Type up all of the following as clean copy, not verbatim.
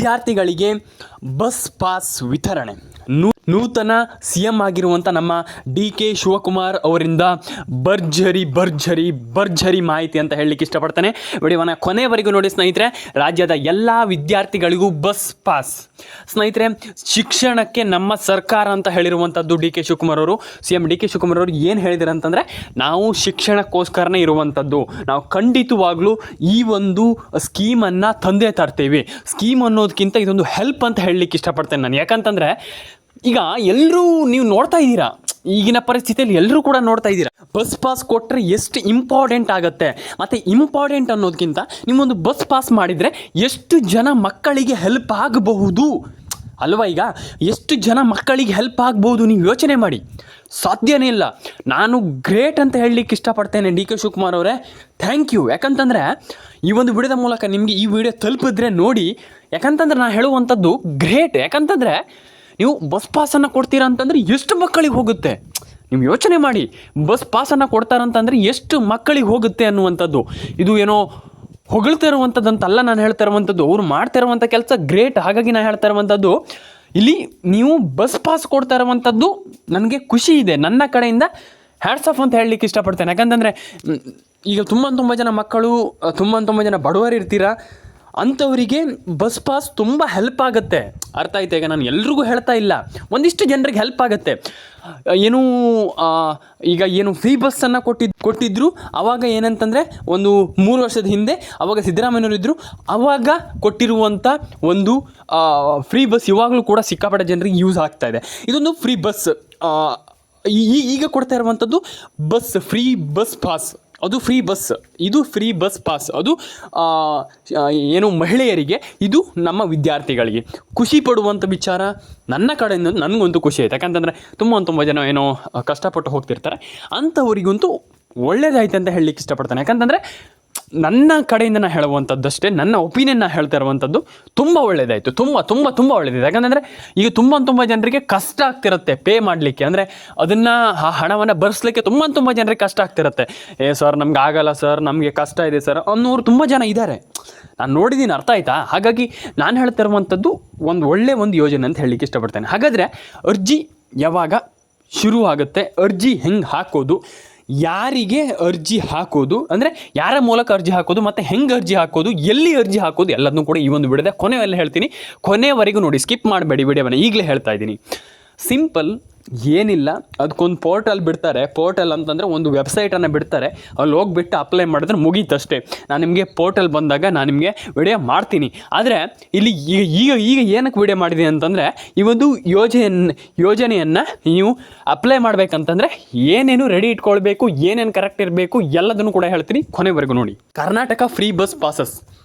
ವಿದ್ಯಾರ್ಥಿಗಳಿಗೆ bus pass ವಿತರಣೆ. ನೂತನ CM ಆಗಿರುವಂಥ ನಮ್ಮ DK ಶಿವಕುಮಾರ್ ಅವರಿಂದ ಭರ್ಜರಿ ಮಾಹಿತಿ ಅಂತ ಹೇಳಲಿಕ್ಕೆ ಇಷ್ಟಪಡ್ತೇನೆ. ವಿಡಿಯೋವನ್ನು ಕೊನೆವರೆಗೂ ನೋಡಿ ಸ್ನೇಹಿತರೆ. ರಾಜ್ಯದ ಎಲ್ಲ ವಿದ್ಯಾರ್ಥಿಗಳಿಗೂ ಬಸ್ ಪಾಸ್. ಸ್ನೇಹಿತರೆ, ಶಿಕ್ಷಣಕ್ಕೆ ನಮ್ಮ ಸರ್ಕಾರ ಅಂತ ಹೇಳಿರುವಂಥದ್ದು DK ಶಿವಕುಮಾರ್ ಅವರು. CM DK ಶಿವಕುಮಾರ್ ಅವರು ಏನು ಹೇಳಿದ್ದಾರೆ ಅಂತಂದರೆ, ನಾವು ಶಿಕ್ಷಣಕ್ಕೋಸ್ಕರನೇ ಇರುವಂಥದ್ದು, ನಾವು ಖಂಡಿತವಾಗ್ಲೂ ಈ ಒಂದು ಸ್ಕೀಮನ್ನು ತಂದೇ ತರ್ತೀವಿ. ಸ್ಕೀಮ್ ಅನ್ನೋದಕ್ಕಿಂತ ಇದೊಂದು ಹೆಲ್ಪ್ ಅಂತ ಹೇಳಲಿಕ್ಕೆ ಇಷ್ಟಪಡ್ತೇನೆ ನಾನು. ಯಾಕಂತಂದರೆ ಈಗ ಎಲ್ಲರೂ ನೀವು ನೋಡ್ತಾ ಇದ್ದೀರಾ, ಈಗಿನ ಪರಿಸ್ಥಿತಿಯಲ್ಲಿ ಎಲ್ಲರೂ ಕೂಡ ನೋಡ್ತಾ ಇದ್ದೀರಾ, ಬಸ್ ಪಾಸ್ ಕೊಟ್ಟರೆ ಎಷ್ಟು ಇಂಪಾರ್ಟೆಂಟ್ ಆಗುತ್ತೆ. ಮತ್ತು ಇಂಪಾರ್ಟೆಂಟ್ ಅನ್ನೋದಕ್ಕಿಂತ ನಿಮ್ಮೊಂದು ಬಸ್ ಪಾಸ್ ಮಾಡಿದರೆ ಎಷ್ಟು ಜನ ಮಕ್ಕಳಿಗೆ ಹೆಲ್ಪ್ ಆಗಬಹುದು ಅಲ್ವಾ? ಈಗ ಎಷ್ಟು ಜನ ಮಕ್ಕಳಿಗೆ ಹೆಲ್ಪ್ ಆಗ್ಬೋದು ನೀವು ಯೋಚನೆ ಮಾಡಿ. ಸಾಧ್ಯನೇ ಇಲ್ಲ. ನಾನು ಗ್ರೇಟ್ ಅಂತ ಹೇಳಲಿಕ್ಕೆ ಇಷ್ಟಪಡ್ತೇನೆ DK ಶಿವಕುಮಾರ್ ಅವರೇ. Thank you. ಯಾಕಂತಂದರೆ ಈ ಒಂದು ವಿಡಿಯೋದ ಮೂಲಕ ನಿಮಗೆ ಈ ವಿಡಿಯೋ ತಲುಪಿದ್ರೆ ನೋಡಿ, ಯಾಕಂತಂದ್ರೆ ನಾನು ಹೇಳುವಂಥದ್ದು ಗ್ರೇಟ್. ಯಾಕಂತಂದರೆ ನೀವು ಬಸ್ ಪಾಸನ್ನು ಕೊಡ್ತೀರಾ ಅಂತಂದರೆ ಎಷ್ಟು ಮಕ್ಕಳಿಗೆ ಹೋಗುತ್ತೆ ನೀವು ಯೋಚನೆ ಮಾಡಿ. ಬಸ್ ಪಾಸನ್ನು ಕೊಡ್ತಾರಂತಂದರೆ ಎಷ್ಟು ಮಕ್ಕಳಿಗೆ ಹೋಗುತ್ತೆ ಅನ್ನುವಂಥದ್ದು. ಇದು ಏನೋ ಹೊಗಳ್ತಾ ಇರುವಂಥದ್ದಂತಲ್ಲ ನಾನು ಹೇಳ್ತಾ ಇರುವಂಥದ್ದು. ಅವರು ಮಾಡ್ತಾ ಇರುವಂಥ ಕೆಲಸ ಗ್ರೇಟ್. ಹಾಗಾಗಿ ನಾನು ಹೇಳ್ತಾ ಇರುವಂಥದ್ದು, ಇಲ್ಲಿ ನೀವು ಬಸ್ ಪಾಸ್ ಕೊಡ್ತಾ ಇರುವಂಥದ್ದು ನನಗೆ ಖುಷಿ ಇದೆ. ನನ್ನ ಕಡೆಯಿಂದ ಹ್ಯಾಟ್ಸ್ ಆಫ್ ಅಂತ ಹೇಳಲಿಕ್ಕೆ ಇಷ್ಟಪಡ್ತೇನೆ. ಯಾಕಂತಂದರೆ ಈಗ ತುಂಬ ಜನ ಮಕ್ಕಳು, ತುಂಬ ಜನ ಬಡವರು ಇರ್ತೀರ, ಅಂಥವರಿಗೆ ಬಸ್ ಪಾಸ್ ತುಂಬ ಹೆಲ್ಪ್ ಆಗುತ್ತೆ. ಅರ್ಥ ಆಯ್ತಾ? ಈಗ ನಾನು ಎಲ್ರಿಗೂ ಹೇಳ್ತಾ ಇಲ್ಲ, ಒಂದಿಷ್ಟು ಜನರಿಗೆ ಹೆಲ್ಪ್ ಆಗುತ್ತೆ. ಏನು ಫ್ರೀ ಬಸ್ಸನ್ನು ಕೊಟ್ಟಿದ್ದರು ಆವಾಗ. ಏನಂತಂದರೆ ಒಂದು 3 ವರ್ಷದ ಹಿಂದೆ ಆವಾಗ ಸಿದ್ದರಾಮಯ್ಯನವರು ಇದ್ದರು, ಆವಾಗ ಕೊಟ್ಟಿರುವಂಥ ಒಂದು ಫ್ರೀ ಬಸ್ ಇವಾಗಲೂ ಕೂಡ ಸಿಕ್ಕಾಪಟ್ಟೆ ಜನರಿಗೆ ಯೂಸ್ ಆಗ್ತಾ ಇದೆ. ಇದೊಂದು ಫ್ರೀ ಬಸ್. ಈಗ ಕೊಡ್ತಾ ಇರುವಂಥದ್ದು ಫ್ರೀ ಬಸ್ ಪಾಸ್. ಅದು ಫ್ರೀ ಬಸ್, ಇದು ಫ್ರೀ ಬಸ್ ಪಾಸ್. ಅದು ಮಹಿಳೆಯರಿಗೆ, ಇದು ನಮ್ಮ ವಿದ್ಯಾರ್ಥಿಗಳಿಗೆ ಖುಷಿ ಪಡುವಂಥ ವಿಚಾರ. ನನ್ನ ಕಡೆಯಿಂದ ನನಗಂತೂ ಖುಷಿ ಆಯ್ತು. ಯಾಕಂತಂದರೆ ತುಂಬ ಜನ ಕಷ್ಟಪಟ್ಟು ಹೋಗ್ತಿರ್ತಾರೆ, ಅಂಥವರಿಗಂತೂ ಒಳ್ಳೇದಾಯ್ತು ಅಂತ ಹೇಳಲಿಕ್ಕೆ ಇಷ್ಟಪಡ್ತಾನೆ. ಯಾಕಂತಂದರೆ ನನ್ನ ಕಡೆಯಿಂದ ನಾನು ಹೇಳುವಂಥದ್ದಷ್ಟೇ, ನನ್ನ ಒಪಿನಿಯನ್ ನಾನು ಹೇಳ್ತಾ ಇರುವಂಥದ್ದು ತುಂಬ ಒಳ್ಳೆಯದಾಯಿತು. ತುಂಬ ಒಳ್ಳೆಯದಿದೆ. ಯಾಕಂತಂದರೆ ಈಗ ತುಂಬ ಜನರಿಗೆ ಕಷ್ಟ ಆಗ್ತಿರುತ್ತೆ ಪೇ ಮಾಡಲಿಕ್ಕೆ. ಅಂದರೆ ಅದನ್ನು ಆ ಹಣವನ್ನು ಭರಿಸಲಿಕ್ಕೆ ತುಂಬ ಜನರಿಗೆ ಕಷ್ಟ ಆಗ್ತಿರುತ್ತೆ. ಸರ್ ನಮ್ಗೆ ಆಗಲ್ಲ ಸರ್, ನಮಗೆ ಕಷ್ಟ ಇದೆ ಸರ್ ಅನ್ನೋರು ತುಂಬ ಜನ ಇದ್ದಾರೆ. ನಾನು ನೋಡಿದ್ದೀನಿ. ಅರ್ಥ ಆಯ್ತಾ? ಹಾಗಾಗಿ ನಾನು ಹೇಳ್ತಾ ಇರುವಂಥದ್ದು ಒಂದು ಯೋಜನೆ ಅಂತ ಹೇಳಲಿಕ್ಕೆ ಇಷ್ಟಪಡ್ತೇನೆ. ಹಾಗಾದರೆ ಅರ್ಜಿ ಯಾವಾಗ ಶುರು ಆಗುತ್ತೆ, ಅರ್ಜಿ ಹೆಂಗೆ ಹಾಕೋದು, ಯಾರಿಗೆ ಅರ್ಜಿ ಹಾಕೋದು, ಅಂದರೆ ಯಾರ ಮೂಲಕ ಅರ್ಜಿ ಹಾಕೋದು, ಮತ್ತು ಹೆಂಗೆ ಅರ್ಜಿ ಹಾಕೋದು, ಎಲ್ಲಿ ಅರ್ಜಿ ಹಾಕೋದು, ಎಲ್ಲದನ್ನೂ ಕೂಡ ಈ ಒಂದು ವಿಡಿಯೋದ ಕೊನೆಯಲ್ಲಿ ಹೇಳ್ತೀನಿ. ಕೊನೆಯವರೆಗೂ ನೋಡಿ, ಸ್ಕಿಪ್ ಮಾಡಬೇಡಿ ವಿಡಿಯೋವನ್ನು. ಈಗಲೇ ಹೇಳ್ತಾ ಇದ್ದೀನಿ. ಸಿಂಪಲ್, ಏನಿಲ್ಲ, ಅದಕ್ಕೊಂದು ಪೋರ್ಟಲ್ ಬಿಡ್ತಾರೆ. ಪೋರ್ಟಲ್ ಅಂತಂದರೆ ಒಂದು ವೆಬ್ಸೈಟನ್ನು ಬಿಡ್ತಾರೆ. ಅಲ್ಲಿ ಹೋಗಿಬಿಟ್ಟು ಅಪ್ಲೈ ಮಾಡಿದ್ರೆ ಮುಗೀತಷ್ಟೇ. ನಾನು ನಿಮಗೆ ಪೋರ್ಟಲ್ ಬಂದಾಗ ನಾನು ನಿಮಗೆ ವಿಡಿಯೋ ಮಾಡ್ತೀನಿ. ಆದರೆ ಇಲ್ಲಿ ಈಗ ಏನಕ್ಕೆ ವಿಡಿಯೋ ಮಾಡಿದ್ದೀನಿ ಅಂತಂದರೆ, ಈ ಒಂದು ಯೋಜನೆಯನ್ನು ನೀವು ಅಪ್ಲೈ ಮಾಡಬೇಕಂತಂದರೆ ಏನೇನು ರೆಡಿ ಇಟ್ಕೊಳ್ಬೇಕು, ಏನೇನು ಕರೆಕ್ಟ್ ಇರಬೇಕು, ಎಲ್ಲದನ್ನು ಕೂಡ ಹೇಳ್ತೀನಿ. ಕೊನೆವರೆಗೂ ನೋಡಿ. Karnataka free bus passes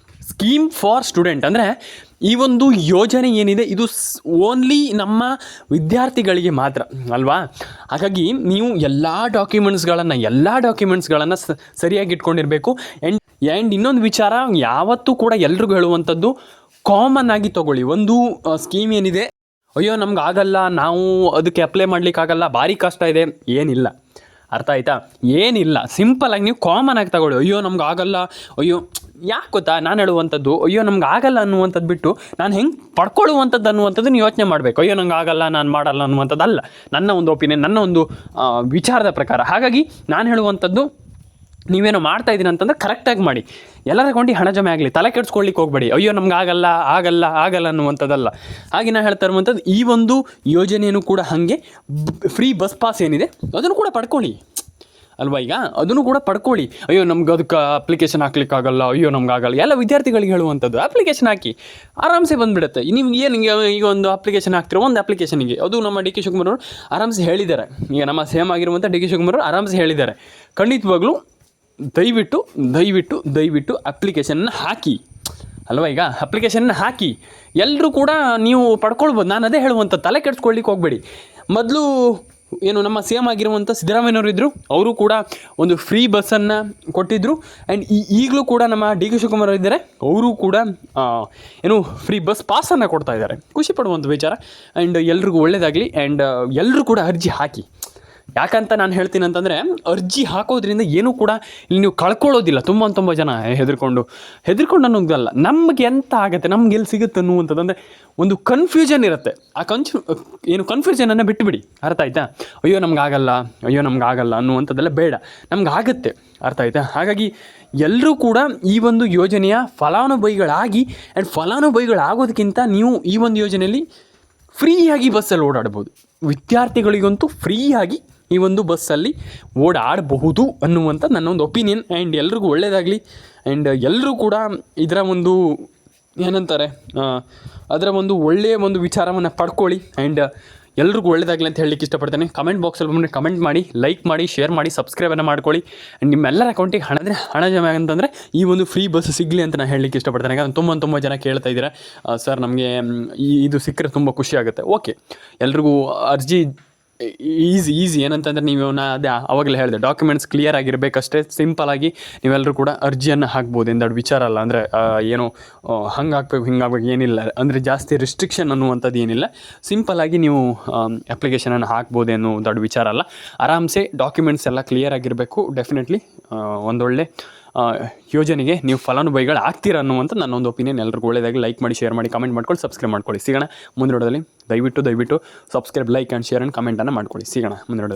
scheme for student ಅಂದರೆ ಈ ಒಂದು ಯೋಜನೆ ಏನಿದೆ, ಇದು ಓನ್ಲಿ ನಮ್ಮ ವಿದ್ಯಾರ್ಥಿಗಳಿಗೆ ಮಾತ್ರ ಅಲ್ವಾ? ಹಾಗಾಗಿ ನೀವು ಎಲ್ಲ ಡಾಕ್ಯುಮೆಂಟ್ಸ್ಗಳನ್ನು ಸರಿಯಾಗಿ ಇಟ್ಕೊಂಡಿರಬೇಕು. ಆ್ಯಂಡ್ ಇನ್ನೊಂದು ವಿಚಾರ, ಯಾವತ್ತೂ ಕೂಡ ಎಲ್ರಿಗೂ ಹೇಳುವಂಥದ್ದು, ಕಾಮನ್ ಆಗಿ ತೊಗೊಳ್ಳಿ. ಒಂದು ಸ್ಕೀಮ್ ಏನಿದೆ, ಅಯ್ಯೋ ನಮ್ಗೆ ಆಗಲ್ಲ, ನಾವು ಅದಕ್ಕೆ ಅಪ್ಲೈ ಮಾಡಲಿಕ್ಕಾಗಲ್ಲ, ಭಾರಿ ಕಷ್ಟ ಇದೆ, ಏನಿಲ್ಲ. ಅರ್ಥ ಆಯ್ತಾ? ಏನಿಲ್ಲ. ಸಿಂಪಲಾಗಿ ನೀವು ಕಾಮನ್ ಆಗಿ ತಗೊಳ್ಳಿ. ಅಯ್ಯೋ ನಮ್ಗೆ ಆಗಲ್ಲ, ಅಯ್ಯೋ ಯಾಕೆ ಗೊತ್ತಾ ನಾನು ಹೇಳುವಂಥದ್ದು, ಅಯ್ಯೋ ನಮ್ಗೆ ಆಗಲ್ಲ ಅನ್ನುವಂಥದ್ದು ಬಿಟ್ಟು ನಾನು ಹೆಂಗೆ ಪಡ್ಕೊಳ್ಳುವಂಥದ್ದು ಅನ್ನುವಂಥದ್ದು ನೀವು ಯೋಚನೆ ಮಾಡಬೇಕು. ಅಯ್ಯೋ ನಂಗೆ ಆಗಲ್ಲ, ನಾನು ಮಾಡಲ್ಲ ಅನ್ನುವಂಥದ್ದು ಅಲ್ಲ ನನ್ನ ಒಂದು ಒಪಿನಿಯನ್, ನನ್ನ ಒಂದು ವಿಚಾರದ ಪ್ರಕಾರ. ಹಾಗಾಗಿ ನಾನು ಹೇಳುವಂಥದ್ದು, ನೀವೇನೋ ಮಾಡ್ತಾ ಇದ್ದೀನಿ ಅಂತಂದರೆ ಕರೆಕ್ಟಾಗಿ ಮಾಡಿ. ಎಲ್ಲರ ಕೊಂಡು ಹಣ ಜಮೆ ಆಗಲಿ, ತಲೆ ಕೆಡಿಸ್ಕೊಳ್ಳಿಕ್ಕೆ ಹೋಗಬೇಡಿ. ಅಯ್ಯೋ ನಮ್ಗೆ ಆಗಲ್ಲ ಅನ್ನುವಂಥದ್ದಲ್ಲ. ಹಾಗೆ ನಾನು ಹೇಳ್ತಾ ಇರುವಂಥದ್ದು, ಈ ಒಂದು ಯೋಜನೆಯೂ ಕೂಡ ಹಾಗೆ ಫ್ರೀ ಬಸ್ ಪಾಸ್ ಏನಿದೆ ಅದನ್ನು ಕೂಡ ಪಡ್ಕೊಳ್ಳಿ ಅಲ್ವಾ? ಈಗ ಅದನ್ನು ಕೂಡ ಪಡ್ಕೊಳ್ಳಿ. ಅಯ್ಯೋ ನಮ್ಗೆ ಅದಕ್ಕೆ ಅಪ್ಲಿಕೇಶನ್ ಹಾಕ್ಲಿಕ್ಕಾಗಲ್ಲ, ಅಯ್ಯೋ ನಮ್ಗೆ ಆಗಲ್ಲ, ಎಲ್ಲ ವಿದ್ಯಾರ್ಥಿಗಳಿಗೆ ಹೇಳುವಂಥದ್ದು. ಅಪ್ಲಿಕೇಶನ್ ಹಾಕಿ, ಆರಾಮ್ಸೆ ಬಂದುಬಿಡುತ್ತೆ. ನಿಮ್ಗೆ ಏನು ಈಗ ಒಂದು ಅಪ್ಲಿಕೇಶನ್ ಹಾಕ್ತಿರೋ, ಒಂದು ಅಪ್ಲಿಕೇಶನ್ಗೆ ಅದು ನಮ್ಮ DK ಶಿವಕುಮಾರ್ ಅವರು ಆರಾಮ್ಸೆ ಹೇಳಿದ್ದಾರೆ. ಈಗ ನಮ್ಮ CM ಆಗಿರುವಂಥ DK ಶಿವಕುಮಾರ್ ಅವರು ಆರಾಮ್ಸೆ ಹೇಳಿದ್ದಾರೆ. ಖಂಡಿತವಾಗ್ಲೂ ದಯವಿಟ್ಟು ಅಪ್ಲಿಕೇಶನ್ನ ಹಾಕಿ ಅಲ್ವಾ? ಈಗ ಅಪ್ಲಿಕೇಶನ್ನ ಹಾಕಿ ಎಲ್ಲರೂ ಕೂಡ ನೀವು ಪಡ್ಕೊಳ್ಬೋದು. ನಾನು ಅದೇ ಹೇಳುವಂಥ, ತಲೆ ಕೆಡಿಸ್ಕೊಳ್ಳಿಕ್ಕೆ ಹೋಗಬೇಡಿ. ಮೊದಲು ನಮ್ಮ CM ಆಗಿರುವಂಥ ಸಿದ್ದರಾಮಯ್ಯನವರು ಇದ್ದರು, ಅವರು ಕೂಡ ಒಂದು ಫ್ರೀ ಬಸ್ಸನ್ನು ಕೊಟ್ಟಿದ್ದರು. ಆ್ಯಂಡ್ ಈಗಲೂ ಕೂಡ ನಮ್ಮ DK ಶಿವಕುಮಾರ್ ಇದ್ದಾರೆ, ಅವರು ಕೂಡ ಫ್ರೀ ಬಸ್ ಪಾಸನ್ನು ಕೊಡ್ತಾ ಇದ್ದಾರೆ. ಖುಷಿ ಪಡುವಂಥ ವಿಚಾರ. ಆ್ಯಂಡ್ ಎಲ್ರಿಗೂ ಒಳ್ಳೆಯದಾಗಲಿ. ಆ್ಯಂಡ್ ಎಲ್ಲರೂ ಕೂಡ ಅರ್ಜಿ ಹಾಕಿ. ಯಾಕಂತ ನಾನು ಹೇಳ್ತೀನಿ ಅಂತಂದರೆ, ಅರ್ಜಿ ಹಾಕೋದ್ರಿಂದ ಏನೂ ಕೂಡ ಇಲ್ಲಿ ನೀವು ಕಳ್ಕೊಳ್ಳೋದಿಲ್ಲ. ತುಂಬ ಜನ ಹೆದರ್ಕೊಂಡು ಅನ್ನೋದಲ್ಲ, ನಮಗೆ ಎಂತ ಆಗುತ್ತೆ, ನಮ್ಗೆ ಎಲ್ಲಿ ಸಿಗುತ್ತೆ ಅನ್ನುವಂಥದ್ದು, ಅಂದರೆ ಒಂದು ಕನ್ಫ್ಯೂಷನ್ ಇರುತ್ತೆ. ಆ ಕನ್ಫ್ಯೂಷನನ್ನು ಬಿಟ್ಟುಬಿಡಿ. ಅರ್ಥ ಆಯ್ತಾ? ಅಯ್ಯೋ ನಮ್ಗಾಗಲ್ಲ ಅನ್ನುವಂಥದ್ದೆಲ್ಲ ಬೇಡ, ನಮ್ಗೆ ಆಗುತ್ತೆ. ಅರ್ಥ ಆಯ್ತಾ? ಹಾಗಾಗಿ ಎಲ್ಲರೂ ಕೂಡ ಈ ಒಂದು ಯೋಜನೆಯ ಫಲಾನುಭವಿಗಳಾಗಿ, ಆ್ಯಂಡ್ ಫಲಾನುಭವಿಗಳಾಗೋದಕ್ಕಿಂತ ನೀವು ಈ ಒಂದು ಯೋಜನೆಯಲ್ಲಿ ಫ್ರೀಯಾಗಿ ಬಸ್ಸಲ್ಲಿ ಓಡಾಡ್ಬೋದು. ವಿದ್ಯಾರ್ಥಿಗಳಿಗಂತೂ ಫ್ರೀಯಾಗಿ ಈ ಒಂದು ಬಸ್ಸಲ್ಲಿ ಓಡಾಡಬಹುದು ಅನ್ನುವಂಥ ನನ್ನ ಒಂದು ಒಪಿನಿಯನ್. ಆ್ಯಂಡ್ ಎಲ್ರಿಗೂ ಒಳ್ಳೆಯದಾಗಲಿ. ಆ್ಯಂಡ್ ಎಲ್ಲರೂ ಕೂಡ ಇದರ ಒಂದು ಏನಂತಾರೆ, ಅದರ ಒಂದು ಒಳ್ಳೆಯ ಒಂದು ವಿಚಾರವನ್ನು ಪಡ್ಕೊಳ್ಳಿ. ಆ್ಯಂಡ್ ಎಲ್ರಿಗೂ ಒಳ್ಳೆಯದಾಗಲಿ ಅಂತ ಹೇಳಲಿಕ್ಕೆ ಇಷ್ಟಪಡ್ತೇನೆ. ಕಮೆಂಟ್ ಬಾಕ್ಸಲ್ಲಿ ಬಂದರೆ ಕಮೆಂಟ್ ಮಾಡಿ, ಲೈಕ್ ಮಾಡಿ, ಶೇರ್ ಮಾಡಿ, ಸಬ್ಸ್ಕ್ರೈಬನ್ನು ಮಾಡ್ಕೊಳ್ಳಿ. ಆ್ಯಂಡ್ ನಿಮ್ಮೆಲ್ಲರ ಅಕೌಂಟಿಗೆ ಹಣ ಜಮೆ ಅಂತಂದರೆ ಈ ಒಂದು ಫ್ರೀ ಬಸ್ ಸಿಗಲಿ ಅಂತ ನಾನು ಹೇಳಲಿಕ್ಕೆ ಇಷ್ಟಪಡ್ತೇನೆ. ಯಾಕಂದರೆ ತುಂಬ ಜನ ಕೇಳ್ತಾ ಇದ್ದೀರಾ, ಸರ್ ನಮಗೆ ಇದು ಸಿಕ್ಕರೆ ತುಂಬ ಖುಷಿ ಆಗುತ್ತೆ. ಓಕೆ, ಎಲ್ರಿಗೂ ಅರ್ಜಿ ಈಸಿ ಏನಂತಂದರೆ, ನೀವು ಅದೇ ಆವಾಗಲೇ ಹೇಳಿದೆ, ಡಾಕ್ಯುಮೆಂಟ್ಸ್ ಕ್ಲಿಯರ್ ಆಗಿರಬೇಕಷ್ಟೇ. ಸಿಂಪಲಾಗಿ ನೀವೆಲ್ಲರೂ ಕೂಡ ಅರ್ಜಿಯನ್ನು ಹಾಕ್ಬೋದು. ಎಂದೆರಡು ವಿಚಾರ ಅಲ್ಲ, ಅಂದರೆ ಏನು ಹಿಂಗಾಗಬೇಕು ಏನಿಲ್ಲ, ಅಂದರೆ ಜಾಸ್ತಿ ರಿಸ್ಟ್ರಿಕ್ಷನ್ ಅನ್ನುವಂಥದ್ದು ಏನಿಲ್ಲ. ಸಿಂಪಲಾಗಿ ನೀವು ಅಪ್ಲಿಕೇಶನನ್ನು ಹಾಕ್ಬೋದು ಅನ್ನೋ ದೊಡ್ಡ ವಿಚಾರ ಅಲ್ಲ. ಆರಾಮ್ಸೆ ಡಾಕ್ಯುಮೆಂಟ್ಸ್ ಎಲ್ಲ ಕ್ಲಿಯರ್ ಆಗಿರಬೇಕು. ಡೆಫಿನೆಟ್ಲಿ ಒಂದೊಳ್ಳೆ ಯೋಜನೆಗೆ ನೀವು ಫಲಾನುಭವಿಗಳು ಆಗ್ತೀರ ಅನ್ನುವಂಥ ನನ್ನೊಂದು ಒಪಿನಿಯನ್. ಎಲ್ಲರಿಗೂ ಒಳ್ಳೆಯದಾಗಿ ಲೈಕ್ ಮಾಡಿ, ಶೇರ್ ಮಾಡಿ, ಕಮೆಂಟ್ ಮಾಡ್ಕೊಳ್ಳಿ, ಸಬ್ಸ್ಕ್ರೈಬ್ ಮಾಡ್ಕೊಳ್ಳಿ. ಸಿಗೋಣ ಮುಂದಿನ ವಿಡಿಯೋದಲ್ಲಿ. ದಯವಿಟ್ಟು subscribe, like and share and ಕಮೆಂಟನ್ನು ಮಾಡ್ಕೊಳ್ಳಿ. ಸಿಗೋಣ ಮುಂದಿನ ವಿಡಿಯೋದಲ್ಲಿ.